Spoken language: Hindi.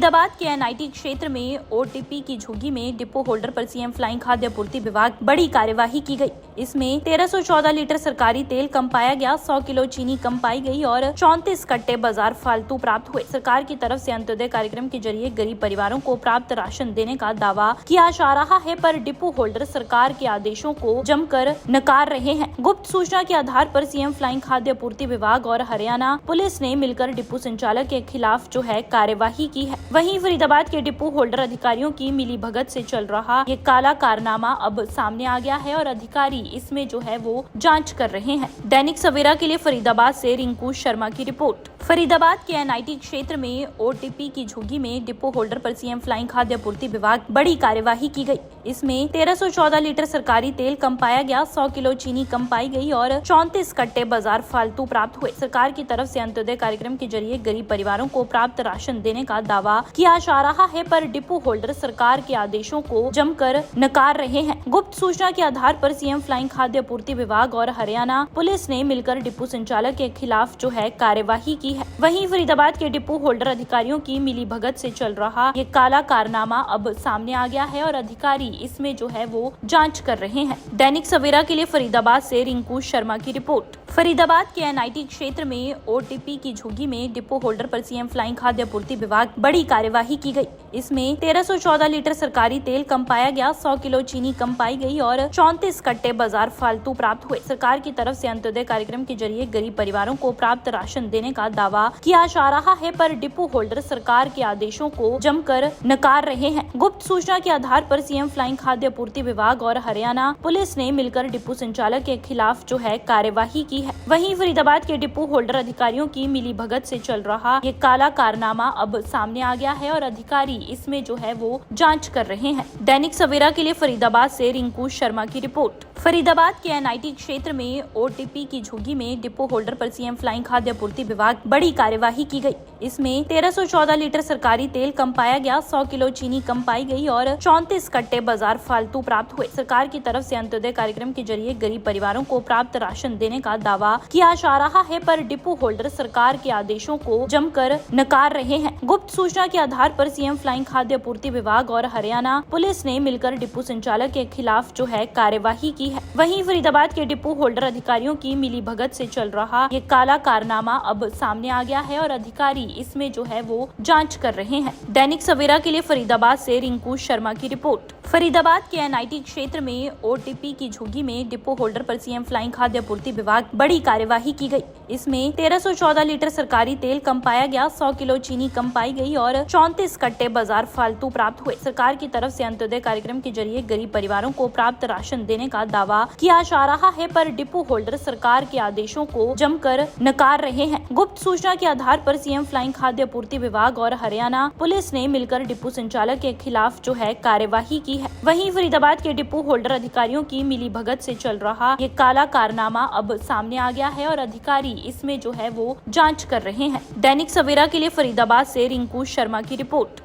फरीदाबाद के एनआईटी क्षेत्र में ओटीपी की झुग्गी में डिपो होल्डर पर सीएम फ्लाइंग खाद्य आपूर्ति विभाग बड़ी कार्यवाही की गई। इसमें 1314 लीटर सरकारी तेल कम पाया गया, 100 किलो चीनी कम पाई गई और 34 कट्टे बाजार फालतू प्राप्त हुए। सरकार की तरफ से अंत्योदय कार्यक्रम के जरिए गरीब परिवारों को प्राप्त राशन देने का दावा किया जा रहा है, पर डिपो होल्डर सरकार के आदेशों को जमकर नकार रहे हैं। गुप्त सूचना के आधार पर सीएम फ्लाइंग खाद्य आपूर्ति विभाग और हरियाणा पुलिस ने मिलकर डिपो संचालक के खिलाफ जो है कार्यवाही की है। वहीं फरीदाबाद के डिपो होल्डर अधिकारियों की मिलीभगत से चल रहा ये काला कारनामा अब सामने आ गया है और अधिकारी इसमें जो है वो जांच कर रहे हैं। दैनिक सवेरा के लिए फरीदाबाद से रिंकू शर्मा की रिपोर्ट। फरीदाबाद के एनआईटी क्षेत्र में ओटीपी की झुग्गी में डिपो होल्डर पर सीएम फ्लाइंग खाद्य आपूर्ति विभाग बड़ी कार्यवाही की गई। इसमें 1314 लीटर सरकारी तेल कम पाया गया, 100 किलो चीनी कम पाई गई और 34 कट्टे बाजार फालतू प्राप्त हुए। सरकार की तरफ से अंत्योदय कार्यक्रम के जरिए गरीब परिवारों को प्राप्त राशन देने का दावा किया जा रहा है, पर डिपो होल्डर सरकार के आदेशों को जमकर नकार रहे हैं। गुप्त सूचना के आधार पर सीएम फ्लाइंग खाद्य आपूर्ति विभाग और हरियाणा पुलिस ने मिलकर डिपो संचालक के खिलाफ जो है कार्यवाही की है। वहीं फरीदाबाद के डिपो होल्डर अधिकारियों की मिलीभगत से चल रहा ये काला कारनामा अब सामने आ गया है और अधिकारी इसमें जो है वो जांच कर रहे हैं। दैनिक सवेरा के लिए फरीदाबाद से रिंकू शर्मा की रिपोर्ट। फरीदाबाद के एनआईटी क्षेत्र में ओटीपी की झुग्गी में डिपो होल्डर पर सीएम फ्लाइंग खाद्य आपूर्ति विभाग बड़ी कार्यवाही की गई। इसमें 1314 लीटर सरकारी तेल कम पाया गया, 100 किलो चीनी कम पाई गई और 34 कट्टे बाजार फालतू प्राप्त हुए। सरकार की तरफ से अंत्योदय कार्यक्रम के जरिए गरीब परिवारों को प्राप्त राशन देने का दावा किया जा रहा है, पर डिपो होल्डर सरकार के आदेशों को जमकर नकार रहे हैं। गुप्त सूचना के आधार पर सीएम फ्लाइंग खाद्य आपूर्ति विभाग और हरियाणा पुलिस ने मिलकर डिपो संचालक के खिलाफ जो है कार्यवाही की है। वहीं फरीदाबाद के डिपो होल्डर अधिकारियों की मिलीभगत से चल रहा ये काला कारनामा अब सामने आ गया है और अधिकारी इसमें जो है वो जांच कर रहे हैं। दैनिक सवेरा के लिए फरीदाबाद से रिंकू शर्मा की रिपोर्ट। फरीदाबाद के एनआईटी क्षेत्र में ओटीपी की झुग्गी में डिपो होल्डर पर सीएम फ्लाइंग खाद्य आपूर्ति विभाग बड़ी कार्यवाही की गई। इसमें 1314 लीटर सरकारी तेल कम पाया गया, 100 किलो चीनी कम पाई गई और 34 कट्टे बाजार फालतू प्राप्त हुए। सरकार की तरफ से अंत्योदय कार्यक्रम के जरिए गरीब परिवारों को प्राप्त राशन देने का दावा किया जा रहा है, पर डिपो होल्डर सरकार के आदेशों को जमकर नकार रहे हैं। गुप्त सूचना के आधार पर सीएम फ्लाइंग खाद्य आपूर्ति विभाग और हरियाणा पुलिस ने मिलकर डिपो संचालक के खिलाफ जो है कार्यवाही की है। वहीं फरीदाबाद के डिपो होल्डर अधिकारियों की मिलीभगत से चल रहा ये काला कारनामा अब सामने आ गया है और अधिकारी इसमें जो है वो जांच कर रहे हैं। दैनिक सवेरा के लिए फरीदाबाद से रिंकू शर्मा की रिपोर्ट। फरीदाबाद के एनआईटी क्षेत्र में ओटीपी की झुग्गी में डिपो होल्डर पर सीएम फ्लाइंग खाद्य आपूर्ति विभाग बड़ी कार्यवाही की गई। इसमें 1314 लीटर सरकारी तेल कम पाया गया, 100 किलो चीनी कम पाई गई और 34 कट्टे बाजार फालतू प्राप्त हुए। सरकार की तरफ से अंत्योदय कार्यक्रम के जरिए गरीब परिवारों को प्राप्त राशन देने का दावा किया जा रहा है, पर डिपो होल्डर सरकार के आदेशों को जमकर नकार रहे हैं। गुप्त सूचना के आधार पर सीएम फ्लाइंग खाद्य आपूर्ति विभाग और हरियाणा पुलिस ने मिलकर डिपो संचालक के खिलाफ जो है कार्यवाही की है। वहीं फरीदाबाद के डिपो होल्डर अधिकारियों की मिलीभगत से चल रहा ये काला कारनामा अब सामने आ गया है और अधिकारी इसमें जो है वो जांच कर रहे हैं। दैनिक सवेरा के लिए फरीदाबाद से रिंकू शर्मा की रिपोर्ट।